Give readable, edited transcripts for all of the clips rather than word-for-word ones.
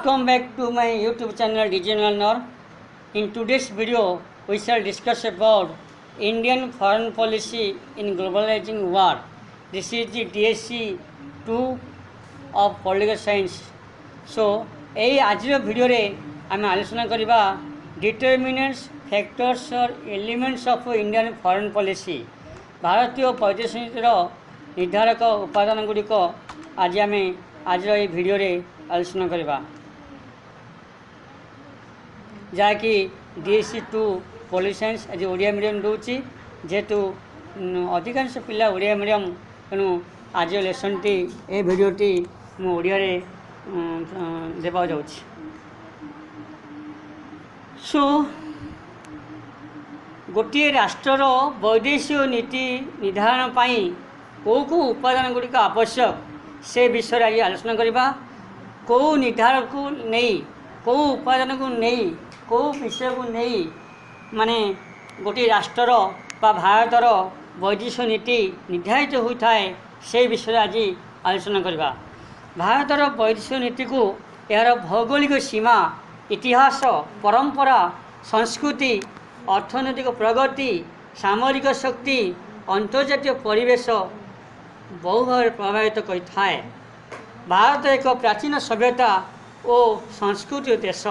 Welcome back to my YouTube channel DJ Learner. In today's video, we shall discuss about Indian foreign policy in globalizing world. This is the DSC 2 of Political Science. So, এই আজির ভিডিওরে আমি আলোচনা করিবা determinants factors or elements of Indian foreign policy. ভারতীয় বৈদেশিক নীতির ନିର୍ଦ୍ଧାରକ ଉପାଦାନ ଗୁଡ଼ିକ ଆଜି ଆମେ ଆଜିର ଏହି ଭିଡ଼ିଓରେ ଆଲୋଚନା କରିବା, ଯାହାକି DSC 2 ପଲିଟିକାଲ ସାଇନ୍ସ ଆଜି ଓଡ଼ିଆ ମିଡ଼ିୟମ୍ ଦେଉଛି। ଯେହେତୁ ଅଧିକାଂଶ ପିଲା ଓଡ଼ିଆ ମିଡ଼ିୟମ୍, ତେଣୁ ଆଜିର ଲେସନ୍ଟି ଏ ଭିଡ଼ିଓଟି ମୁଁ ଓଡ଼ିଆରେ ଦେବାକୁ ଯାଉଛି। ସୋ ଗୋଟିଏ ରାଷ୍ଟ୍ରର ବୈଦେଶିକ ନୀତି ନିର୍ଦ୍ଧାରଣ ପାଇଁ କେଉଁ ଉପାଦାନ ଗୁଡ଼ିକ ଆବଶ୍ୟକ ସେ ବିଷୟରେ ଆଜି ଆଲୋଚନା କରିବା। କେଉଁ ନିର୍ଦ୍ଧାରକୁ ନେଇ, କେଉଁ ଉପାଦାନକୁ ନେଇ, କେଉଁ ବିଷୟକୁ ନେଇ ମାନେ ଗୋଟିଏ ରାଷ୍ଟ୍ରର ବା ଭାରତର ବୈଦେଶିକ ନୀତି ନିର୍ଦ୍ଧାରିତ ହୋଇଥାଏ, ସେ ବିଷୟରେ ଆଜି ଆଲୋଚନା କରିବା। ଭାରତର ବୈଦେଶିକ ନୀତିକୁ ଏହାର ଭୌଗୋଳିକ ସୀମା, ଇତିହାସ, ପରମ୍ପରା, ସଂସ୍କୃତି, ଅର୍ଥନୈତିକ ପ୍ରଗତି, ସାମରିକ ଶକ୍ତି, ଅନ୍ତର୍ଜାତୀୟ ପରିବେଶ ବହୁ ଭାବରେ ପ୍ରଭାବିତ କରିଥାଏ। ଭାରତ ଏକ ପ୍ରାଚୀନ ସଭ୍ୟତା ଓ ସଂସ୍କୃତିର ଦେଶ।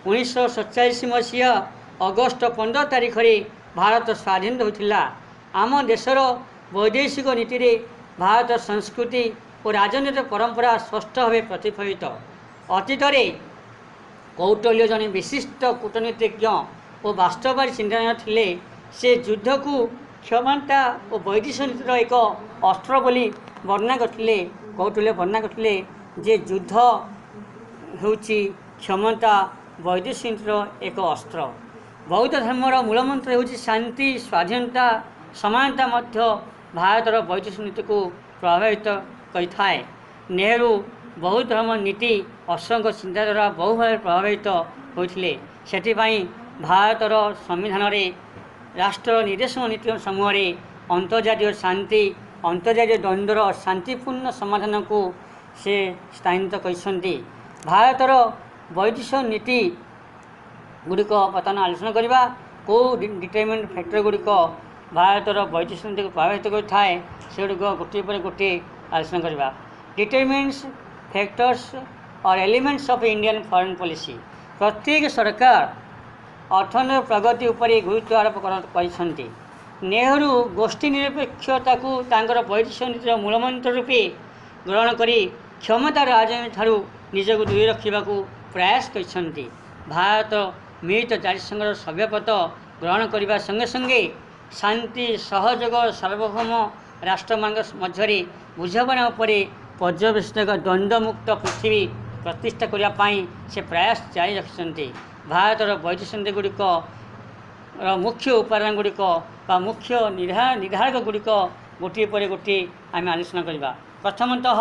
1947 ମସିହା ଅଗଷ୍ଟ 15 ତାରିଖରେ ଭାରତ ସ୍ୱାଧୀନ ହୋଇଥିଲା। ଆମ ଦେଶର ବୈଦେଶିକ ନୀତିରେ ଭାରତ ସଂସ୍କୃତି ଓ ରାଜନୈତିକ ପରମ୍ପରା ସ୍ପଷ୍ଟ ଭାବେ ପ୍ରତିଫଳିତ। ଅତୀତରେ କୌଟଲ୍ୟ ଜଣେ ବିଶିଷ୍ଟ କୂଟନୀତିଜ୍ଞ ଓ ବାସ୍ତବବାଦୀ ଚିନ୍ତାଧାରା ଥିଲେ। ସେ ଯୁଦ୍ଧକୁ କ୍ଷମତା ଓ ବୈଦେଶିକ ନୀତିର ଏକ ଅସ୍ତ୍ର ବୋଲି ବର୍ଣ୍ଣନା କରିଥିଲେ। କୌଟଲ୍ୟ ବର୍ଣ୍ଣନା କରିଥିଲେ ଯେ ଯୁଦ୍ଧ ହେଉଛି କ୍ଷମତା, ବୈଦେଶିକ ନୀତିର ଏକ ଅସ୍ତ୍ର। ବୌଦ୍ଧ ଧର୍ମର ମୂଳମନ୍ତ୍ର ହେଉଛି ଶାନ୍ତି, ସ୍ୱାଧୀନତା, ସମାନତା ମଧ୍ୟ ଭାରତର ବୈଦେଶିକ ନୀତିକୁ ପ୍ରଭାବିତ କରିଥାଏ। ନେହେରୁ ବୌଦ୍ଧ ଧର୍ମ ନୀତି ଅଶୋକଙ୍କ ଚିନ୍ତାଧାରା ବହୁ ଭାବରେ ପ୍ରଭାବିତ ହୋଇଥିଲେ। ସେଥିପାଇଁ ଭାରତର ସମ୍ବିଧାନରେ ରାଷ୍ଟ୍ରର ନିର୍ଦ୍ଦେଶକ ନୀତି ସମୂହରେ ଅନ୍ତର୍ଜାତୀୟ ଶାନ୍ତି, ଅନ୍ତର୍ଜାତୀୟ ଦ୍ୱନ୍ଦ୍ୱର ଶାନ୍ତିପୂର୍ଣ୍ଣ ସମାଧାନକୁ ସେ ସ୍ଥାନିତ କରିଛନ୍ତି। ଭାରତର ବୈଦେଶିକ ନୀତି ଗୁଡ଼ିକ ବର୍ତ୍ତମାନ ଆଲୋଚନା କରିବା। କେଉଁ ଡିଟରମିନେଣ୍ଟ ଫ୍ୟାକ୍ଟର ଗୁଡ଼ିକ ଭାରତର ବୈଦେଶିକ ନୀତିକୁ ପ୍ରଭାବିତ କରିଥାଏ, ସେଗୁଡ଼ିକ ଗୋଟିଏ ପରେ ଗୋଟିଏ ଆଲୋଚନା କରିବା। Determinants factors or elements of Indian foreign policy. ପ୍ରତ୍ୟେକ ସରକାର ଅର୍ଥନୈତିକ ପ୍ରଗତି ଉପରେ ଗୁରୁତ୍ୱ ଆରୋପ କରିଛନ୍ତି। ନେହେରୁ ଗୋଷ୍ଠୀ ନିରପେକ୍ଷତାକୁ ତାଙ୍କର ବୈଦେଶିକ ନୀତିର ମୂଳମନ୍ତ୍ର ରୂପେ ଗ୍ରହଣ କରି କ୍ଷମତାର ରାଜନୀତି ଠାରୁ ନିଜକୁ ଦୂରେଇ ରଖିବାକୁ ପ୍ରୟାସ କରିଛନ୍ତି। ଭାରତ ମିଳିତ ଜାତିସଂଘର ସଭ୍ୟପଦ ଗ୍ରହଣ କରିବା ସଙ୍ଗେ ସଙ୍ଗେ ଶାନ୍ତି, ସହଯୋଗ, ସାର୍ବଭୌମ ରାଷ୍ଟ୍ରମାନଙ୍କ ମଧ୍ୟରେ ବୁଝାମଣା ଉପରେ ପର୍ଯ୍ୟବେସିତ ଏକ ଦ୍ୱନ୍ଦ୍ୱମୁକ୍ତ ପୃଥିବୀ ପ୍ରତିଷ୍ଠା କରିବା ପାଇଁ ସେ ପ୍ରୟାସ ଜାରି ରଖିଛନ୍ତି। ଭାରତର ବୈଦେଶିକ ନୀତି ଗୁଡ଼ିକର ମୁଖ୍ୟ ଉପାଦାନ ଗୁଡ଼ିକ ବା ମୁଖ୍ୟ ନିର୍ଦ୍ଧାରକ ଗୁଡ଼ିକ ଗୋଟିଏ ପରେ ଗୋଟିଏ ଆମେ ଆଲୋଚନା କରିବା। ପ୍ରଥମତଃ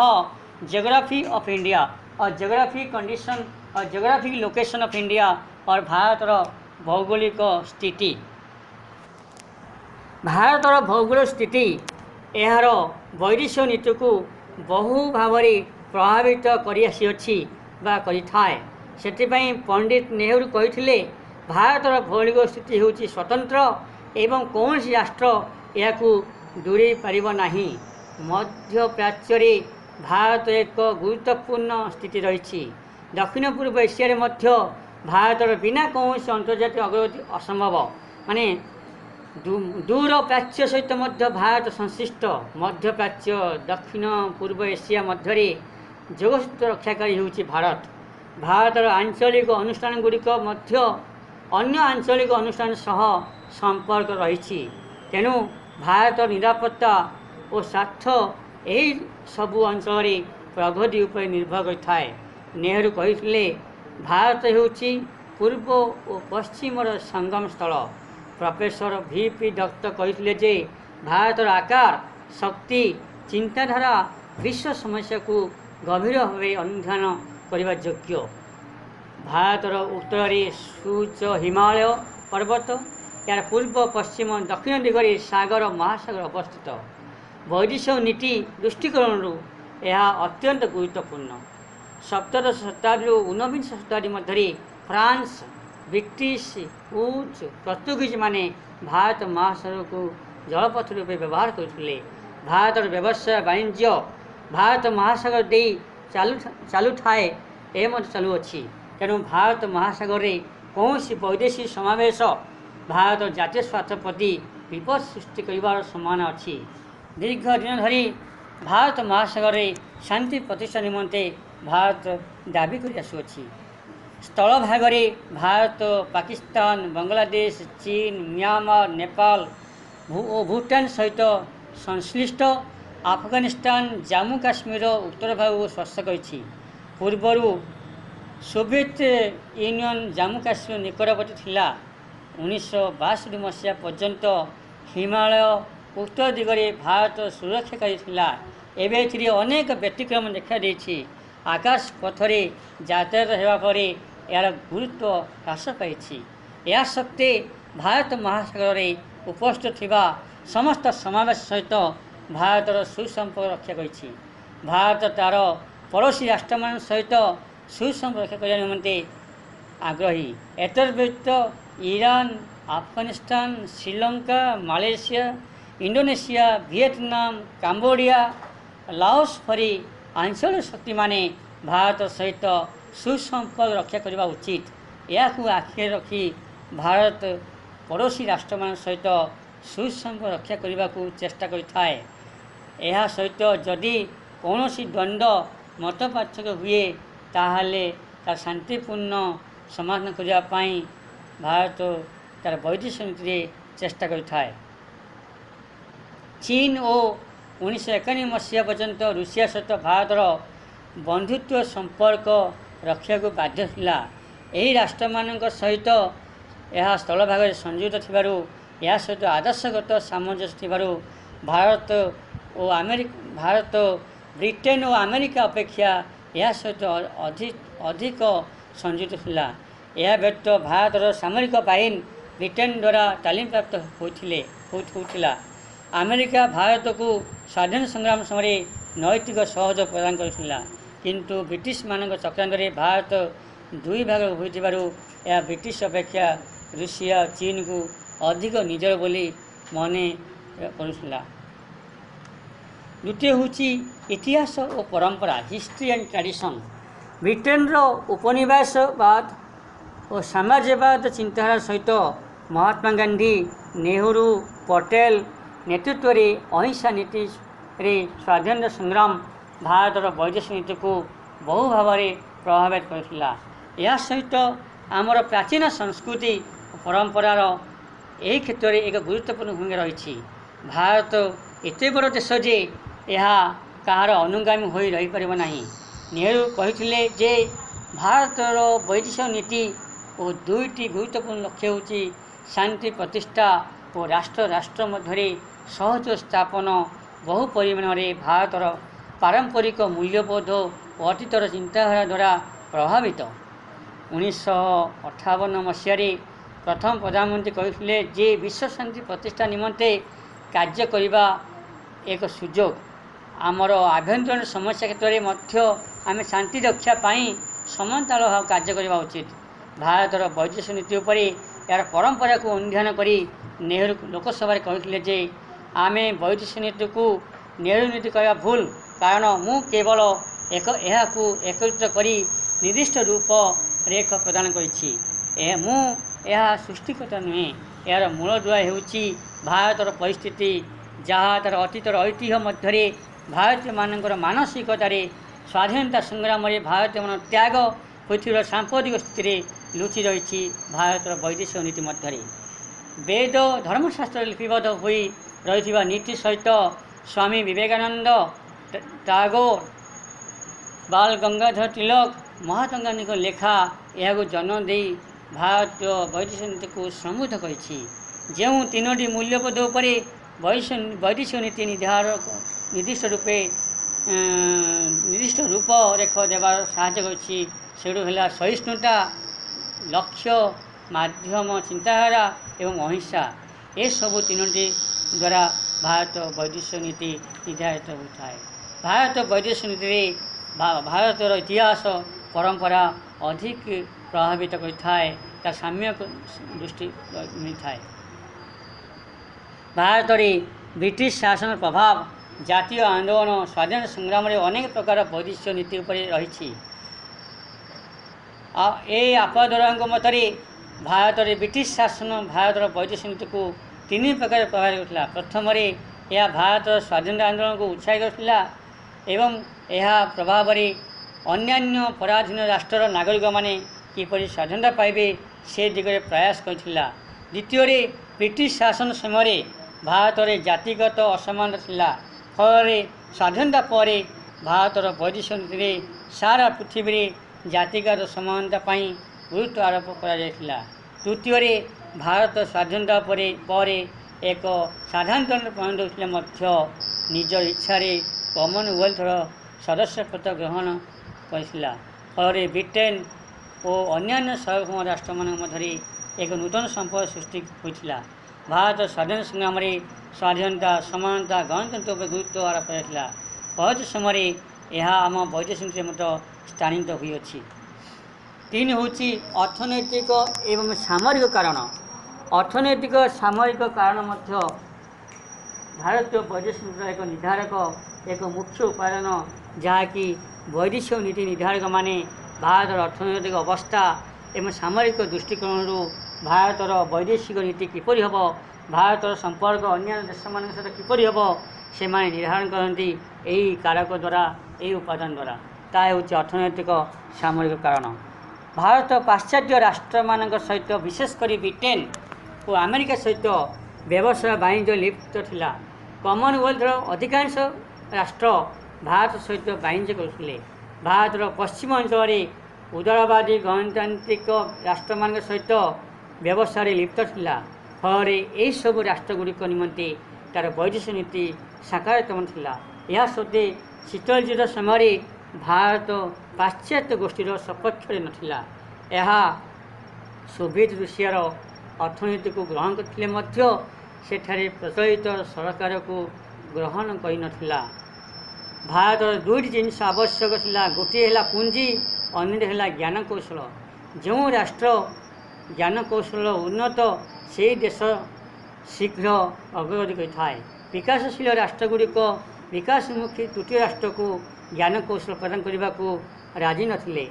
geography of India or geographic condition or geographic location of India or ଭାରତର ଭୌଗୋଳିକ ସ୍ଥିତି। ଭାରତର ଭୌଗୋଳିକ ସ୍ଥିତି ଏହାର ବୈଦେଶିକ ନୀତିକୁ ବହୁ ଭାବରେ ପ୍ରଭାବିତ କରିଆସିଅଛି ବା କରିଥାଏ। ସେଥିପାଇଁ ପଣ୍ଡିତ ନେହେରୁ କହିଥିଲେ, ଭାରତର ଭୌଗୋଳିକ ସ୍ଥିତି ହେଉଛି ସ୍ୱତନ୍ତ୍ର ଏବଂ କୌଣସି ରାଷ୍ଟ୍ର ଏହାକୁ ଦୂରେଇ ପାରିବ ନାହିଁ। ମଧ୍ୟପ୍ରାଚ୍ୟରେ ଭାରତ ଏକ ଗୁରୁତ୍ୱପୂର୍ଣ୍ଣ ସ୍ଥିତି ରହିଛି। ଦକ୍ଷିଣ ପୂର୍ବ ଏସିଆରେ ମଧ୍ୟ ଭାରତର ବିନା କୌଣସି ଅନ୍ତର୍ଜାତୀୟ ଅଗ୍ରଗତି ଅସମ୍ଭବ। ମାନେ ଦୂର ପ୍ରାଚ୍ୟ ସହିତ ମଧ୍ୟ ଭାରତ ସଂଶ୍ଳିଷ୍ଟ। ମଧ୍ୟପ୍ରାଚ୍ୟ, ଦକ୍ଷିଣ ପୂର୍ବ ଏସିଆ ମଧ୍ୟରେ ଯୋଗସୂତ୍ର ରକ୍ଷାକାରୀ ହେଉଛି ଭାରତ। ଭାରତର ଆଞ୍ଚଳିକ ଅନୁଷ୍ଠାନ ଗୁଡ଼ିକ ମଧ୍ୟ ଅନ୍ୟ ଆଞ୍ଚଳିକ ଅନୁଷ୍ଠାନ ସହ ସମ୍ପର୍କ ରହିଛି। ତେଣୁ ଭାରତର ନିରାପତ୍ତା ଓ ସ୍ୱାର୍ଥ ଏହି ସବୁ ଅଞ୍ଚଳରେ ପ୍ରଗତି ଉପରେ ନିର୍ଭର କରିଥାଏ। ନେହେରୁ କହିଥିଲେ, ଭାରତ ହେଉଛି ପୂର୍ବ ଓ ପଶ୍ଚିମର ସଙ୍ଗମ ସ୍ଥଳ। ପ୍ରଫେସର VP ଦତ୍ତ କହିଥିଲେ ଯେ ଭାରତର ଆକାର, ଶକ୍ତି, ଚିନ୍ତାଧାରା ବିଶ୍ୱ ସମସ୍ୟାକୁ ଗଭୀର ଭାବେ ଅନୁଧ୍ୟାନ କରିବା ଯୋଗ୍ୟ। ଭାରତର ଉତ୍ତରରେ ସୁଉଚ୍ଚ ହିମାଳୟ ପର୍ବତ, ଏହାର ପୂର୍ବ, ପଶ୍ଚିମ, ଦକ୍ଷିଣ ଦିଗରେ ସାଗର, ମହାସାଗର ଅବସ୍ଥିତ। ବୈଦେଶିକ ନୀତି ଦୃଷ୍ଟିକୋଣରୁ ଏହା ଅତ୍ୟନ୍ତ ଗୁରୁତ୍ୱପୂର୍ଣ୍ଣ। सप्तदश शताब्दी ऊनविंश शताब्दी मध्य फ्रांस ब्रिटिश रूस पर्तुगीज माने भारत महासागर को जलपथ रूप व्यवहार करते। भारत व्यवसाय वाणिज्य भारत महासागर दे चालू थाए चालुअछि। तेणु भारत महासागर रे कौन वैदेशिक समावेश भारत जातीय स्वार्थ प्रति विपद सृष्टि कर समान अच्छी। दीर्घ दिन धरी भारत महासागर रे शांति प्रतिष्ठा निमंते भारत दाबी कर आसुअछि। स्थल भाग में भारत पाकिस्तान बांग्लादेश चीन म्यांमार नेपाल और भूटान सहित संश्लिष्ट अफगानिस्तान जम्मू काश्मीर उत्तर भाग को स्पर्श कर। पूर्वर सोवियत यूनियन जम्मू काश्मीर निकटवर्ती थिला। 1962 मसीहा पर्यंत हिमालय उत्तर दिगरे भारत सुरक्षाकारी थिला। एवं एथिरे अनेक व्यतिक्रम देखा देछि। आकाश पथरे यातायात हेबा परे यार गुरुत्व ह्रास पाई। या सत्वे भारत महासागर में उपस्थित थिबा समस्त समावेश सहित भारतर सुसंपर्क रक्षा करिछि। भारत तार पड़ोसी राष्ट्र सहित सुसंपर्क रक्षा करने निमंते आग्रही। एतद व्यतीत Iran Afghanistan Sri Lanka Malaysia Indonesia Vietnam Cambodia Laos परी आंचलिक शक्ति माने भारत सहित सुसंपर्क रक्षा करने उचित। या आखिरे रखी भारत पड़ोसी राष्ट्र सहित सुसंपर्क रक्षा करने को चेष्टा करिथाए। यह सहित जदि कौन द्वंद्व मत पार्थक्य हुए ताहले तार शांतिपूर्ण समाधान करने भारत तार वैदेशिक नीति चेष्टा करिथाए। चीन और 1991 मसीहा पर्यंत रूसिया सहित भारतर बंधुत्व संपर्क रक्षा को बाध्य थिला। एही राष्ट्र मानक सहित यह स्थल भाग में संयुक्त थिबारु या सहित आदर्शगत सामंजस्य थिबारु भारत ब्रिटेन और अमेरिका अपेक्षा यह सहित अधिक संयुक्त थिला। यह व्यतीत भारतर सामरिक बाहिनी ब्रिटेन द्वारा तालीम प्राप्त होता। अमेरिका भारत को स्वाधीन संग्राम समय नैतिक सहयोग प्रदान करथिला। किंतु ब्रिटिश मानक चक्रांत भारत दुई भाग होइथिबारु यह ब्रिटिश अपेक्षा रूसिया चीन को अधिक निजर बोली मने करुथिला। द्वितीय होची इतिहास और परंपरा हिस्ट्री एंड ट्रेडिशन। ब्रिटेन रो उपनिवेशवाद और साम्राज्यवाद चिंताधारा सहित महात्मा गांधी नेहरू पटेल नेतृत्व रे अहिंसा नीति रे स्वाधीनता संग्राम भारतर वैदेशिक नीति को बहु भाव में प्रभावित करथिला। या सहित आमर प्राचीन संस्कृति परंपरार यही क्षेत्र में एक गुरुत्वपूर्ण भूमिका रही। भारत एते बड़ देश जे यह कहार अनुगामी हो रही पारिब नाही। नेहरू कहिथिले जे भारतर वैदेशिक नीति और दुईटी गुरुत्वपूर्ण लक्ष्य होची शांति प्रतिष्ठा और राष्ट्र राष्ट्र मध्य सहयोग स्थापन। बहु परिमाण में भारतर पारंपरिक मूल्यबोध और अतीतर चिंताधारा द्वारा प्रभावित। 1958 मसीह प्रथम प्रधानमंत्री कहते जे विश्व शांति प्रतिष्ठा निमंते कार्य करने एक सुजोग। आमर आभ्यंतरीण समस्या क्षेत्र में आम शांति रक्षा पाई समानताल भाव कार्य करने उचित। भारतर वैदेशिक नीति उपर यार परंपरा को अध्ययन करी नेहरू लोकसभा कहते जे आमे वैदेशिक नीति को नेहरू नीति कहवा भूल, कारण मु केवल एकत्रित करी निर्दिष्ट रूप रेख प्रदान करिछि। यह सृष्टिकर्ता नुहे, यार मूलदुआ हेउछि भारतर परिस्थिति जहाँ तार अतीतर ऐतिह्य मध्य भारतीय मानकर मानसिकतार स्वाधीनता संग्राम में भारतीय मान त्याग पृथ्वीर सांप्रतिक स्थिति लुचि रही। भारतर वैदेशिक नीति मध्य वेद धर्मशास्त्र लिपिबद्ध हो रही नीति सहित स्वामी विवेकानंद टागोर बाल गंगाधर तिलक महात्मा गांधी को लेखा यह जन्म दे भारतीय वैदेशिक नीति को समृद्ध करिछि। ଯେଉଁ ତିନୋଟି मूल्यबोध उपरे वैदेशिक नीति निर्दिष्ट रूप रेख देवार साहाय्य करिछि। सेडु ହେଲା सहिष्णुता, लक्ष्य, माध्यम, चिंताधारा एवं अहिंसा। ये सबू तीनोटी द्वारा भारत वैदेशिक नीति निर्धारित होता है। भारत वैदेशिक नीति ଭାରତର ଇତିହାସ परंपरा अधिक प्रभावित କରିଥାଏ ତା ସାମ୍ୟକ ଦୃଷ୍ଟି ମିଳିଥାଏ। ଭାରତରେ ବ୍ରିଟିଶ ଶାସନ ପ୍ରଭାବ ଜାତୀୟ ଆନ୍ଦୋଳନ ସ୍ୱାଧୀନତା ସଂଗ୍ରାମରେ ଅନେକ ପ୍ରକାର ବୈଦେଶିକ ନୀତି ଉପରେ ରହିଛି। ଏ ଆପାଦରାଙ୍କ ମତରେ ଭାରତରେ ବ୍ରିଟିଶ ଶାସନ ଭାରତର ବୈଦେଶିକ ନୀତିକୁ ତିନି ପ୍ରକାର ପ୍ରଭାବିତ କରିଥିଲା। ପ୍ରଥମରେ ଏହା ଭାରତର ସ୍ୱାଧୀନତା ଆନ୍ଦୋଳନକୁ ଉତ୍ସାହିତ କରିଥିଲା ଏବଂ ଏହା ପ୍ରଭାବରେ ଅନ୍ୟାନ୍ୟ ପରାଧୀନ ରାଷ୍ଟ୍ରର ନାଗରିକମାନେ କିପରି ସ୍ୱାଧୀନତା ପାଇବେ ସେ ଦିଗରେ ପ୍ରୟାସ କରିଥିଲା। ଦ୍ୱିତୀୟରେ ବ୍ରିଟିଶ ଶାସନ ସମୟରେ ଭାରତରେ ଜାତିଗତ ଅସମାନତା ଥିଲା। ଫଳରେ ସ୍ୱାଧୀନତା ପରେ ଭାରତର ବୈଦେଶିକ ନୀତିରେ ସାରା ପୃଥିବୀରେ ଜାତିଗତ ସମାନତା ପାଇଁ ଗୁରୁତ୍ୱ ଆରୋପ କରାଯାଇଥିଲା। ତୃତୀୟରେ ଭାରତ ସ୍ୱାଧୀନତା ପରେ ଏକ ସାଧାରଣତନ୍ତ୍ର ପରିଣତ ହୋଇଥିଲେ ମଧ୍ୟ ନିଜ ଇଚ୍ଛାରେ କମନୱେଲ୍ଥର ସଦସ୍ୟପଦ ଗ୍ରହଣ କରିଥିଲା। ଫଳରେ ବ୍ରିଟେନ ଓ ଅନ୍ୟାନ୍ୟ ସାର୍ବଭୌମ ରାଷ୍ଟ୍ରମାନଙ୍କ ମଧ୍ୟରେ ଏକ ନୂତନ ସମ୍ପର୍କ ସୃଷ୍ଟି ହୋଇଥିଲା। ଭାରତ ସ୍ୱାଧୀନତା ସଂଗ୍ରାମରେ ସ୍ୱାଧୀନତା ସମାନତା ଗଣତନ୍ତ୍ର ଉପରେ ଗୁରୁତ୍ୱ ଆରୋପ କରାଯାଇଥିଲା। ପରବର୍ତ୍ତୀ ସମୟରେ ଏହା ଆମ ବୈଦେଶିକ ନୀତିରେ ମଧ୍ୟ ସ୍ଥାନିତ ହୋଇଅଛି। ତିନି ହେଉଛି ଅର୍ଥନୈତିକ ଏବଂ ସାମରିକ କାରଣ। ଅର୍ଥନୈତିକ ସାମରିକ କାରଣ ମଧ୍ୟ ଭାରତୀୟ ବୈଦେଶିକ ନୀତିର ଏକ ନିର୍ଦ୍ଧାରକ ଏକ ମୁଖ୍ୟ ଉପାଦାନ, ଯାହାକି ବୈଦେଶିକ ନୀତି ନିର୍ଦ୍ଧାରକମାନେ ଭାରତର ଅର୍ଥନୈତିକ ଅବସ୍ଥା ଏବଂ ସାମରିକ ଦୃଷ୍ଟିକୋଣରୁ ଭାରତର ବୈଦେଶିକ ନୀତି କିପରି ହେବ, ଭାରତର ସମ୍ପର୍କ ଅନ୍ୟାନ୍ୟ ଦେଶମାନଙ୍କ ସହିତ କିପରି ହେବ, ସେମାନେ ନିର୍ଦ୍ଧାରଣ କରନ୍ତି ଏହି କାରକ ଦ୍ୱାରା, ଏହି ଉପାଦାନ ଦ୍ୱାରା। ତାହା ହେଉଛି ଅର୍ଥନୈତିକ ସାମରିକ କାରଣ। ଭାରତ ପାଶ୍ଚାତ୍ୟ ରାଷ୍ଟ୍ରମାନଙ୍କ ସହିତ ବିଶେଷ କରି ବ୍ରିଟେନ ଓ ଆମେରିକା ସହିତ ବ୍ୟବସାୟ ବାଣିଜ୍ୟ ଲିପ୍ତ ଥିଲା। କମନୱେଲ୍ଥର ଅଧିକାଂଶ ରାଷ୍ଟ୍ର ଭାରତ ସହିତ ବାଣିଜ୍ୟ କରୁଥିଲେ। ଭାରତର ପଶ୍ଚିମ ଅଞ୍ଚଳରେ ଉଦାରବାଦୀ ଗଣତାନ୍ତ୍ରିକ ରାଷ୍ଟ୍ରମାନଙ୍କ ସହିତ ବ୍ୟବସାୟରେ ଲିପ୍ତ ଥିଲା। ଫଳରେ ଏହିସବୁ ରାଷ୍ଟ୍ରଗୁଡ଼ିକ ନିମନ୍ତେ ତା'ର ବୈଦେଶିକ ନୀତି ସକାରାତ୍ମକ ଥିଲା। ଏହା ସତ୍ତ୍ୱେ ଶୀତଳ ଯୁଦ୍ଧ ସମୟରେ ଭାରତ ପାଶ୍ଚାତ୍ୟ ଗୋଷ୍ଠୀର ସପକ୍ଷରେ ନଥିଲା। ଏହା ସୋଭିଏତ ରୁଷିଆର ଅର୍ଥନୀତିକୁ ଗ୍ରହଣ କରିଥିଲେ ମଧ୍ୟ ସେଠାରେ ପ୍ରଚଳିତ ସରକାରକୁ ଗ୍ରହଣ କରିନଥିଲା। ଭାରତର ଦୁଇଟି ଜିନିଷ ଆବଶ୍ୟକ ଥିଲା, ଗୋଟିଏ ହେଲା ପୁଞ୍ଜି, ଅନ୍ୟଟି ହେଲା ଜ୍ଞାନକୌଶଳ। ଯେଉଁ ରାଷ୍ଟ୍ର ଜ୍ଞାନକୌଶଳ ଉନ୍ନତ ସେହି ଦେଶ ଶୀଘ୍ର ଅଗ୍ରଗତି କରିଥାଏ। ବିକାଶଶୀଳ ରାଷ୍ଟ୍ରଗୁଡ଼ିକ ବିକାଶମୁଖୀ ତୃତୀୟ ରାଷ୍ଟ୍ରକୁ ଜ୍ଞାନକୌଶଳ ପ୍ରଦାନ କରିବାକୁ ରାଜି ନଥିଲେ।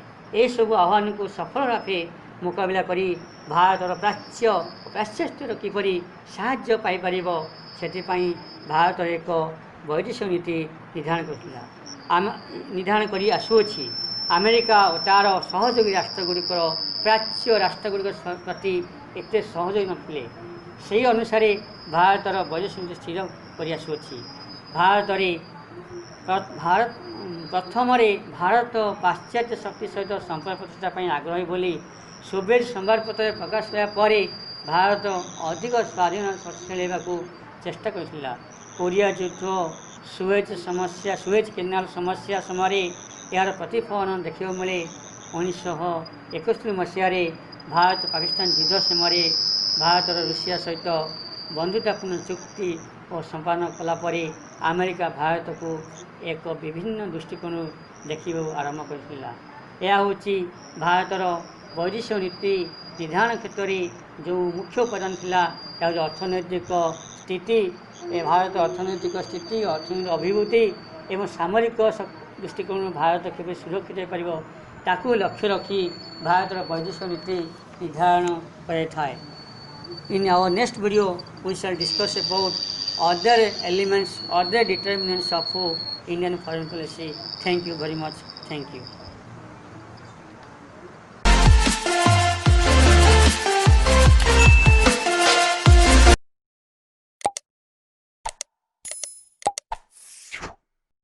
ଏସବୁ ଆହ୍ୱାନକୁ ସଫଳ ରୂପେ ମୁକାବିଲା କରି ଭାରତର ପ୍ରାଚ୍ୟ ଓ ପାଶ୍ଚାତ୍ୟର କିପରି ସାହାଯ୍ୟ ପାଇପାରିବ, ସେଥିପାଇଁ ଭାରତ ଏକ ବୈଦେଶିକ ନୀତି ନିର୍ଦ୍ଧାରଣ କରି ଆସୁଅଛି। ଆମେରିକା ଓ ତା'ର ସହଯୋଗୀ ରାଷ୍ଟ୍ରଗୁଡ଼ିକର ପ୍ରାଚ୍ୟ ରାଷ୍ଟ୍ରଗୁଡ଼ିକ ପ୍ରତି ଏତେ ସହଯୋଗୀ ନଥିଲେ। ସେହି ଅନୁସାରେ ଭାରତର ବୈଦେଶିକ ନୀତି ସ୍ଥିର କରି ଆସୁଅଛି। ପ୍ରଥମରେ ଭାରତ ପାଶ୍ଚାତ୍ୟ ଶକ୍ତି ସହିତ ସମ୍ପର୍କ ପ୍ରତିଷ୍ଠା ପାଇଁ ଆଗ୍ରହୀ ବୋଲି ସୋଭିଏତ ସମ୍ବାଦପତ୍ରରେ ପ୍ରକାଶ ପାଇବା ପରେ ଭାରତ ଅଧିକ ସ୍ୱାଧୀନ ଶକ୍ତିଶାଳୀ ହେବାକୁ ଚେଷ୍ଟା କରିଥିଲା। କୋରିଆ ଯୁଦ୍ଧ, ସୁଏଜ କେନାଲ ସମସ୍ୟା ସମୟରେ ଏହାର ପ୍ରତିଫଳନ ଦେଖିବାକୁ ମିଳେ। 1971 ମସିହାରେ ଭାରତ ପାକିସ୍ତାନ ଯୁଦ୍ଧ ସମୟରେ ଭାରତର ରୁଷିଆ ସହିତ ବନ୍ଧୁତାପୂର୍ଣ୍ଣ ଚୁକ୍ତି ଓ ସମ୍ପାଦନ କଲା ପରେ ଆମେରିକା ଭାରତକୁ ଏକ ବିଭିନ୍ନ ଦୃଷ୍ଟିକୋଣରୁ ଦେଖିବାକୁ ଆରମ୍ଭ କରିଥିଲା। ଏହା ହେଉଛି ଭାରତର ବୈଦେଶିକ ନୀତି ନିର୍ଦ୍ଧାରଣ କ୍ଷେତ୍ରରେ ଯେଉଁ ମୁଖ୍ୟ ଉପାଦାନ ଥିଲା, ତାହା ହେଉଛି ଅର୍ଥନୈତିକ ସ୍ଥିତି। ଭାରତ ଅର୍ଥନୈତିକ ସ୍ଥିତି, ଅର୍ଥନୈତିକ ଅଭିବୃଦ୍ଧି ଏବଂ ସାମରିକ ଦୃଷ୍ଟିକୋଣରୁ ଭାରତ କେବେ ସୁରକ୍ଷିତ ହୋଇପାରିବ, ତାକୁ ଲକ୍ଷ୍ୟ ରଖି ଭାରତର ବୈଦେଶିକ ନୀତି ନିର୍ଦ୍ଧାରଣ କରାଯାଇଥାଏ। In our next video, we shall discuss about other elements, other determinants of Indian foreign policy. Thank you very much. Thank you.